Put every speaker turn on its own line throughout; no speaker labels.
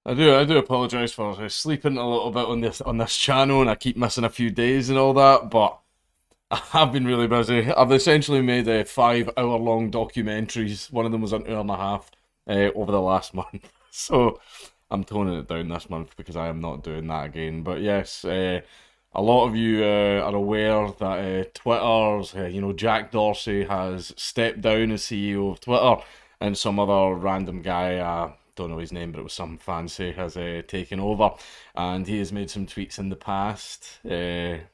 I do apologise for sleeping a little bit on this channel, and I keep missing a few days and all that. But I have been really busy. I've essentially made 5 hour long documentaries. One of them was an hour and a half over the last month. So I'm toning it down this month because I am not doing that again. But yes, a lot of you are aware that Twitter's, Jack Dorsey has stepped down as CEO of Twitter, and some other random guy, don't know his name, but it was some fancy, has taken over, and he has made some tweets in the past, about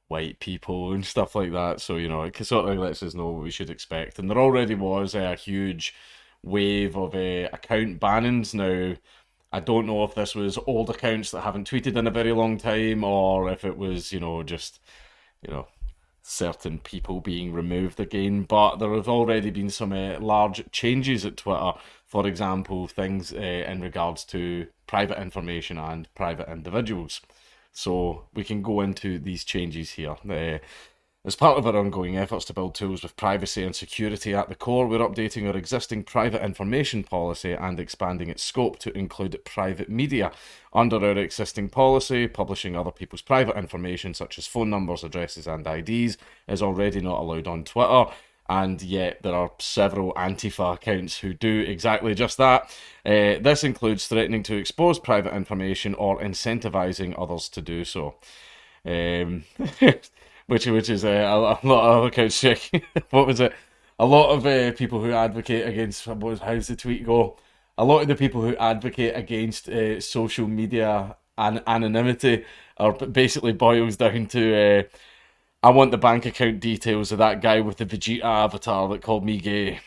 white people and stuff like that. So, it sort of lets us know what we should expect. And there already was a huge wave of account bannings. Now, I don't know if this was old accounts that haven't tweeted in a very long time, or if it was, just, you know, certain people being removed again. But there have already been some large changes at Twitter. For example, things in regards to private information and private individuals. So we can go into these changes here. As part of our ongoing efforts to build tools with privacy and security at the core, we're updating our existing private information policy and expanding its scope to include private media. Under our existing policy, publishing other people's private information, such as phone numbers, addresses, and IDs, is already not allowed on Twitter. And yet there are several Antifa accounts who do exactly just that. This includes threatening to expose private information or incentivizing others to do so. Which is a lot of accounts. What was it? A lot of people who advocate against, how's the tweet go? A lot of the people who advocate against social media and anonymity are basically boils down to I want the bank account details of that guy with the Vegeta avatar that called me gay.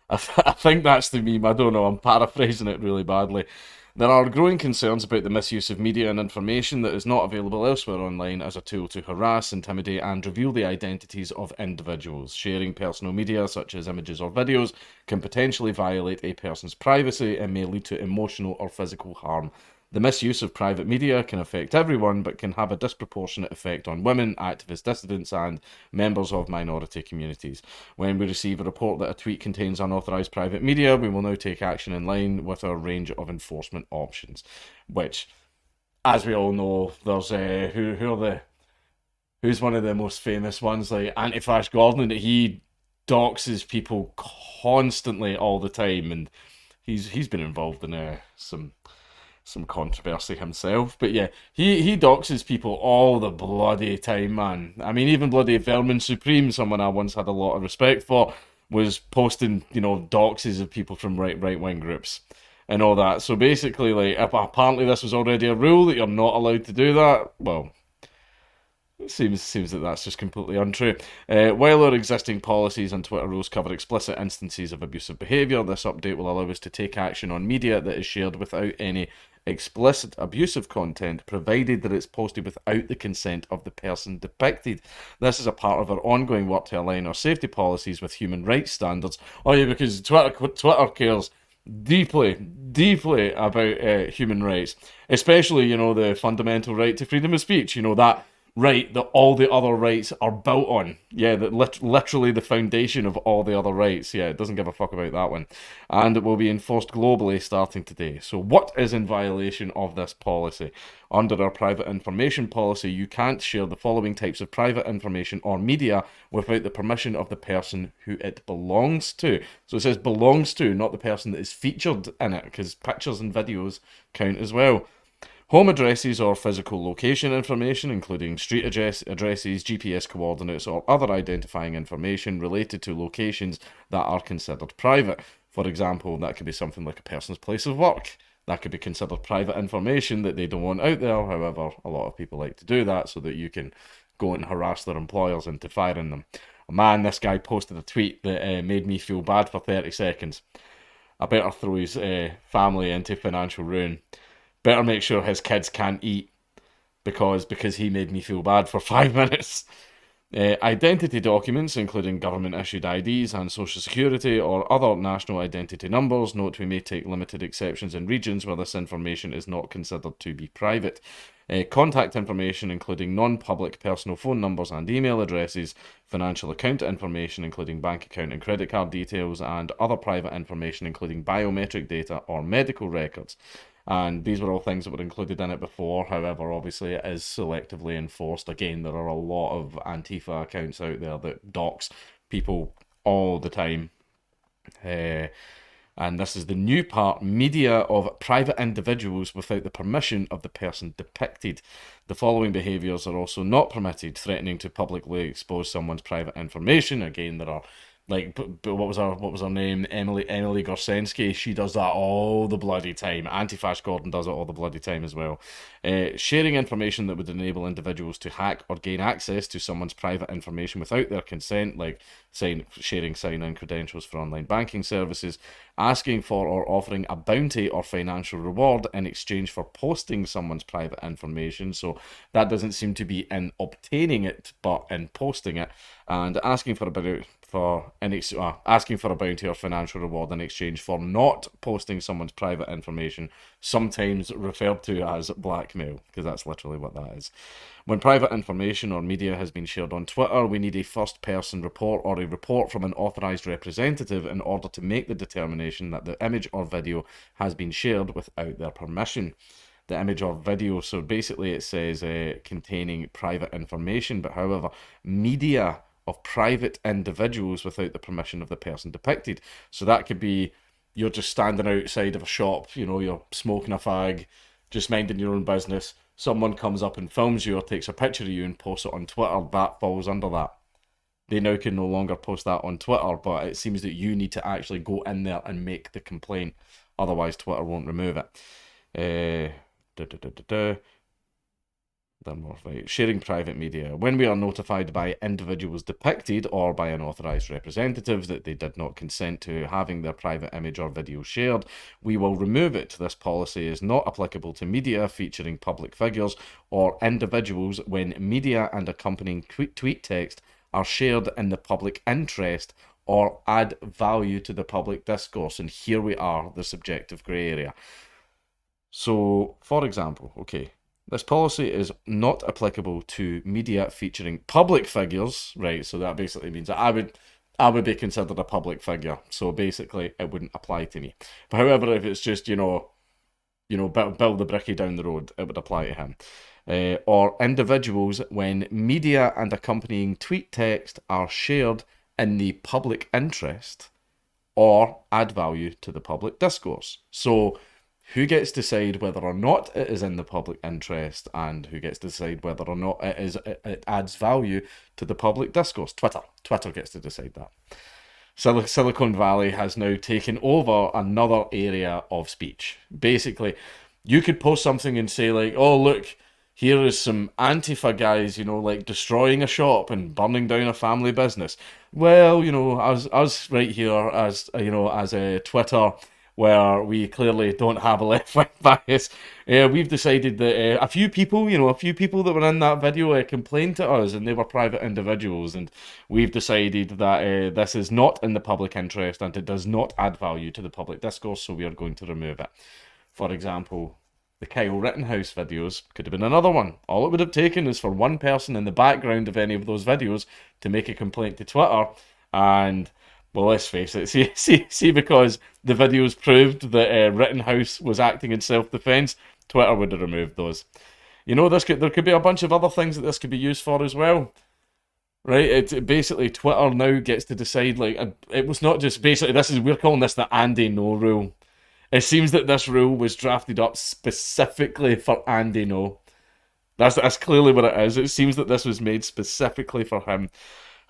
I think that's the meme. I don't know. I'm paraphrasing it really badly. There are growing concerns about the misuse of media and information that is not available elsewhere online as a tool to harass, intimidate, and reveal the identities of individuals. Sharing personal media, such as images or videos, can potentially violate a person's privacy and may lead to emotional or physical harm. The misuse of private media can affect everyone, but can have a disproportionate effect on women, activist dissidents, and members of minority communities. When we receive a report that a tweet contains unauthorised private media, we will now take action in line with our range of enforcement options. Which, as we all know, there's who's one of the most famous ones, like Anti-Flash Gordon, that he doxes people constantly all the time, and he's been involved in some controversy himself. But yeah, he doxes people all the bloody time, man. I mean, even bloody Vermin Supreme, someone I once had a lot of respect for, was posting, doxes of people from right-wing groups and all that. So basically, like, apparently this was already a rule that you're not allowed to do that. Well, it seems that that's just completely untrue. While our existing policies and Twitter rules cover explicit instances of abusive behaviour, this update will allow us to take action on media that is shared without any explicit abusive content, provided that it's posted without the consent of the person depicted. This is a part of our ongoing work to align our safety policies with human rights standards. Oh yeah, because Twitter cares deeply about human rights, especially, the fundamental right to freedom of speech, that right that all the other rights are built on. Yeah, that literally the foundation of all the other rights. Yeah, it doesn't give a fuck about that one. And it will be enforced globally starting today. So what is in violation of this policy? Under our private information policy, you can't share the following types of private information or media without the permission of the person who it belongs to. So it says belongs to, not the person that is featured in it, because pictures and videos count as well. Home addresses or physical location information, including street addresses, GPS coordinates, or other identifying information related to locations that are considered private. For example, that could be something like a person's place of work. That could be considered private information that they don't want out there. However, a lot of people like to do that so that you can go and harass their employers into firing them. Man, this guy posted a tweet that made me feel bad for 30 seconds. I better throw his family into financial ruin. Better make sure his kids can't eat because he made me feel bad for 5 minutes. Identity documents, including government-issued IDs and social security or other national identity numbers. Note we may take limited exceptions in regions where this information is not considered to be private. Contact information, including non-public personal phone numbers and email addresses. financial account information, including bank account and credit card details, and other private information, including biometric data or medical records. And these were all things that were included in it before. However, obviously, it is selectively enforced. Again, there are a lot of Antifa accounts out there that dox people all the time. And this is the new part: media of private individuals without the permission of the person depicted. The following behaviours are also not permitted: threatening to publicly expose someone's private information. Again, there are like, what was her name? Emily Gorsensky. She does that all the bloody time. Antifash Gordon does it all the bloody time as well. Sharing information that would enable individuals to hack or gain access to someone's private information without their consent, like sharing sign-in credentials for online banking services, asking for or offering a bounty or financial reward in exchange for posting someone's private information. So that doesn't seem to be in obtaining it, but in posting it, and asking for a bounty or financial reward in exchange for not posting someone's private information, sometimes referred to as blackmail, because that's literally what that is. When private information or media has been shared on Twitter, we need a first-person report or a report from an authorised representative in order to make the determination that the image or video has been shared without their permission. The image or video, so basically it says containing private information, but however, media of private individuals without the permission of the person depicted. So that could be you're just standing outside of a shop, you're smoking a fag, just minding your own business. Someone comes up and films you or takes a picture of you and posts it on Twitter. That falls under that. They now can no longer post that on Twitter, but it seems that you need to actually go in there and make the complaint. Otherwise, Twitter won't remove it. Sharing private media. When we are notified by individuals depicted or by an authorised representative that they did not consent to having their private image or video shared, we will remove it. This policy is not applicable to media featuring public figures or individuals when media and accompanying tweet text are shared in the public interest or add value to the public discourse. And here we are, the subjective grey area. So, for example, this policy is not applicable to media featuring public figures, right? So that basically means that I would be considered a public figure. So basically, it wouldn't apply to me. But however, if it's just Bill the Bricky down the road, it would apply to him. Or individuals when media and accompanying tweet text are shared in the public interest or add value to the public discourse. So who gets to decide whether or not it is in the public interest, and who gets to decide whether or not it adds value to the public discourse? Twitter gets to decide that. Silicon Valley has now taken over another area of speech. Basically, you could post something and say like, oh look, here is some Antifa guys, like destroying a shop and burning down a family business. Well, us right here as a Twitter, where we clearly don't have a left-wing bias, we've decided that a few people that were in that video complained to us, and they were private individuals, and we've decided that this is not in the public interest and it does not add value to the public discourse, so we are going to remove it. For example, the Kyle Rittenhouse videos could have been another one. All it would have taken is for one person in the background of any of those videos to make a complaint to Twitter, and well, let's face it. See, because the videos proved that Rittenhouse was acting in self-defense, Twitter would have removed those. There could be a bunch of other things that this could be used for as well, right? Basically Twitter now gets to decide. Like, it was not just basically we're calling this the Andy No rule. It seems that this rule was drafted up specifically for Andy No. That's clearly what it is. It seems that this was made specifically for him.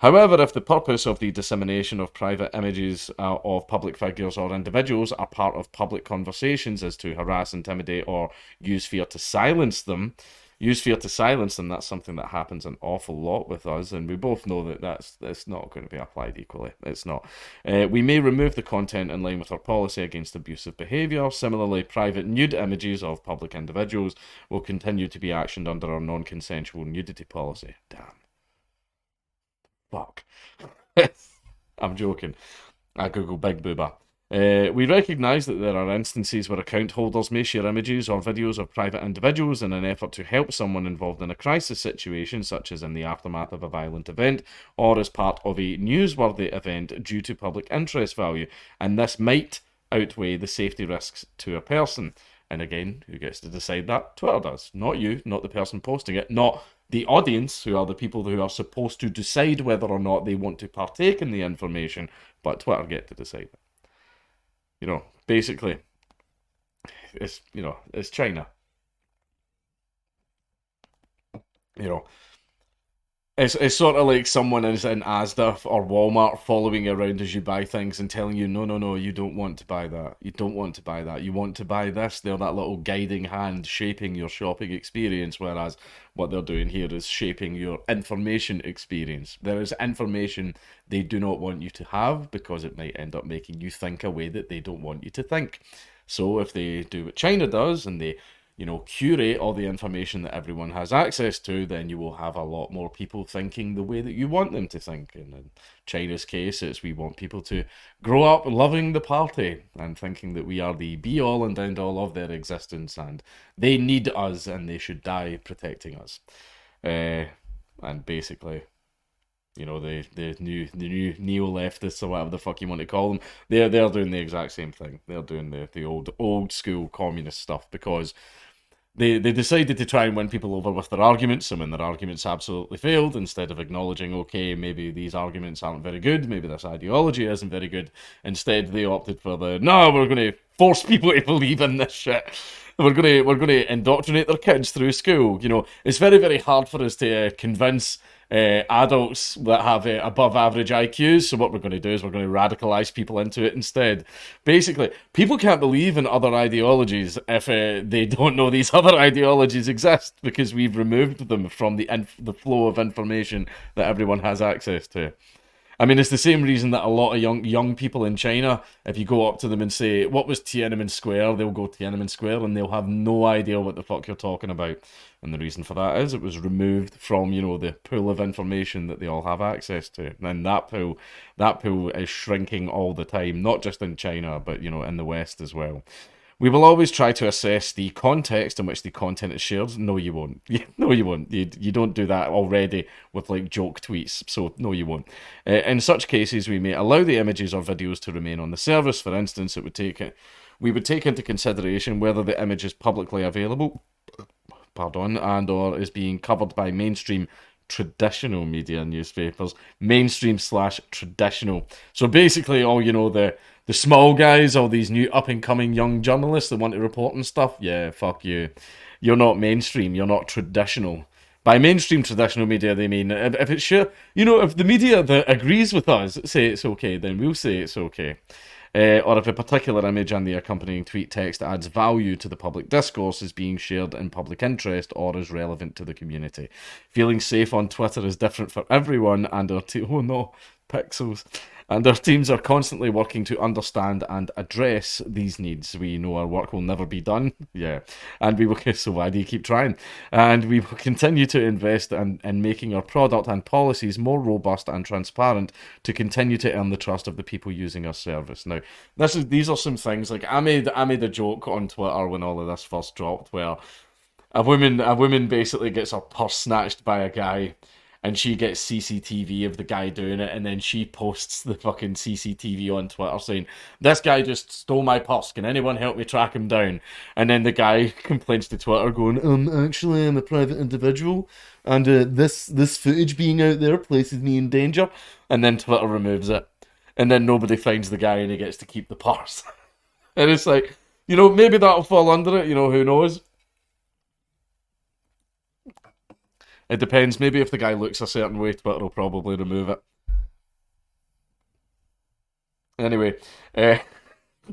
However, if the purpose of the dissemination of private images of public figures or individuals are part of public conversations is to harass, intimidate, or use fear to silence them, that's something that happens an awful lot with us, and we both know that that's not going to be applied equally. It's not. We may remove the content in line with our policy against abusive behaviour. Similarly, private nude images of public individuals will continue to be actioned under our non-consensual nudity policy. Damn. Fuck. I'm joking. I Google Big Booba. We recognise that there are instances where account holders may share images or videos of private individuals in an effort to help someone involved in a crisis situation, such as in the aftermath of a violent event or as part of a newsworthy event due to public interest value, and this might outweigh the safety risks to a person. And again, who gets to decide that? Twitter does. Not you, not the person posting it, not the audience, who are the people who are supposed to decide whether or not they want to partake in the information, but Twitter get to decide it. Basically, it's China. You know, it's sort of like someone is in Asda or Walmart following you around as you buy things and telling you, no, no, no, you don't want to buy that. You don't want to buy that. You want to buy this. They're that little guiding hand shaping your shopping experience, whereas what they're doing here is shaping your information experience. There is information they do not want you to have because it might end up making you think a way that they don't want you to think. So if they do what China does and they curate all the information that everyone has access to, then you will have a lot more people thinking the way that you want them to think. And in China's case, it's we want people to grow up loving the party and thinking that we are the be-all and end-all of their existence, and they need us and they should die protecting us. And basically, the new neo-leftists or whatever the fuck you want to call them, they're doing the exact same thing. They're doing the old school communist stuff because they decided to try and win people over with their arguments, and when their arguments absolutely failed, instead of acknowledging, okay, maybe these arguments aren't very good, maybe this ideology isn't very good, instead they opted for no, we're going to force people to believe in this shit. We're going to indoctrinate their kids through school. It's very, very hard for us to convince adults that have above average IQs. So what we're going to do is we're going to radicalize people into it instead. Basically, people can't believe in other ideologies if they don't know these other ideologies exist, because we've removed them from the flow of information that everyone has access to. I mean, it's the same reason that a lot of young people in China, if you go up to them and say, what was Tiananmen Square? They'll go Tiananmen Square and they'll have no idea what the fuck you're talking about. And the reason for that is it was removed from, the pool of information that they all have access to. And that pool is shrinking all the time, not just in China, but, in the West as well. We will always try to assess the context in which the content is shared. No, you won't. No, you won't. You don't do that already with joke tweets. So no, you won't. In such cases, we may allow the images or videos to remain on the service. For instance, we would take into consideration whether the image is publicly available, and or is being covered by mainstream traditional media newspapers. Mainstream/traditional. So basically, all the small guys, all these new up-and-coming young journalists that want to report and stuff, yeah, fuck you. You're not mainstream, you're not traditional. By mainstream traditional media, they mean, if it's sure, if the media that agrees with us say it's okay, then we'll say it's okay. Or if a particular image and the accompanying tweet text adds value to the public discourse, is being shared in public interest, or is relevant to the community. Feeling safe on Twitter is different for everyone, and pixels. And our teams are constantly working to understand and address these needs. We know our work will never be done. Yeah. And we will, so why do you keep trying? And we will continue to invest in making our product and policies more robust and transparent to continue to earn the trust of the people using our service. Now, these are some things, like I made a joke on Twitter when all of this first dropped, where a woman basically gets her purse snatched by a guy, and she gets CCTV of the guy doing it, and then she posts the fucking CCTV on Twitter saying, this guy just stole my purse, can anyone help me track him down? And then the guy complains to Twitter going, actually I'm a private individual, and this footage being out there places me in danger. And then Twitter removes it. And then nobody finds the guy and he gets to keep the purse. And it's like, maybe that'll fall under it, who knows? It depends. Maybe if the guy looks a certain way, Twitter will probably remove it. Anyway,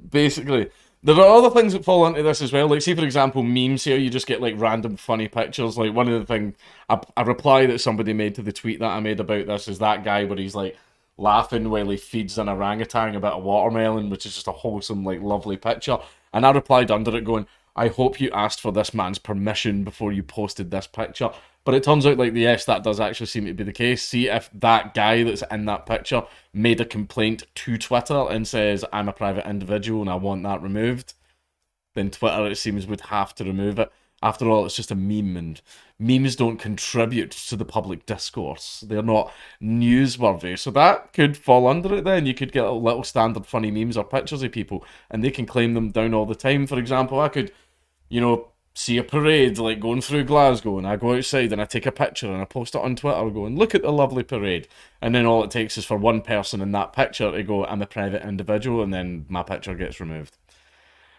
basically, there are other things that fall into this as well. Like, say, for example, memes here, you just get, random funny pictures. Like, one of the things, a reply that somebody made to the tweet that I made about this is that guy where he's, laughing while he feeds an orangutan about a watermelon, which is just a wholesome, lovely picture. And I replied under it going, I hope you asked for this man's permission before you posted this picture, But it turns out, like, yes, that does actually seem to be the case. See, if that guy that's in that picture made a complaint to Twitter and says, I'm a private individual and I want that removed, then Twitter, it seems, would have to remove it. After all, it's just a meme, and memes don't contribute to the public discourse. They're not newsworthy. So that could fall under it then. You could get little standard funny memes or pictures of people, and they can claim them down all the time. For example, I could, see a parade like going through Glasgow, and I go outside and I take a picture and I post it on Twitter going, look at the lovely parade. And then all it takes is for one person in that picture to go, I'm a private individual, and then my picture gets removed.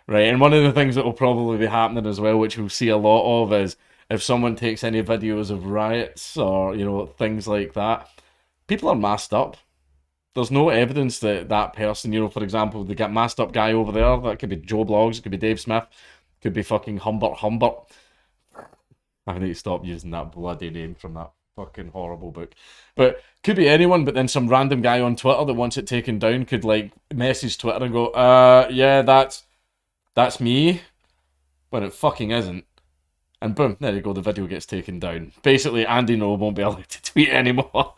Right, and one of the things that will probably be happening as well, which we'll see a lot of, is if someone takes any videos of riots or, things like that, people are masked up. There's no evidence that that person, for example, the masked up guy over there, that could be Joe Blogs, it could be Dave Smith, it could be fucking Humbert. I need to stop using that bloody name from that fucking horrible book. But could be anyone, but then some random guy on Twitter that wants it taken down could, like, message Twitter and go, yeah, that's me, but it fucking isn't. And boom, there you go, the video gets taken down. Basically, Andy No won't be allowed to tweet anymore.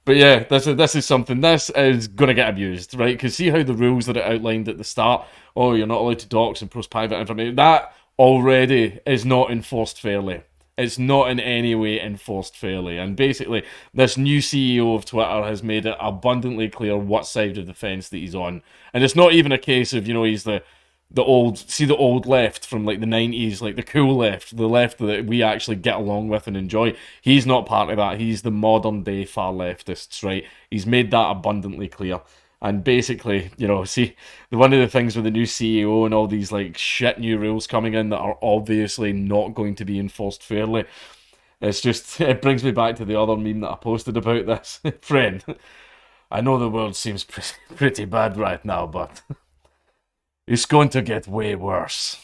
But yeah, this is something, this is going to get abused, right? Because see how the rules that are outlined at the start, oh, you're not allowed to dox and post private information, that already is not enforced fairly. It's not in any way enforced fairly. And basically, this new CEO of Twitter has made it abundantly clear what side of the fence that he's on. And it's not even a case of, he's the old left from like the 90s, like the cool left, the left that we actually get along with and enjoy. He's not part of that. He's the modern day far leftists, right? He's made that abundantly clear. And basically, see, one of the things with the new CEO and all these like shit new rules coming in that are obviously not going to be enforced fairly, it brings me back to the other meme that I posted about this. Friend, I know the world seems pretty bad right now, but it's going to get way worse.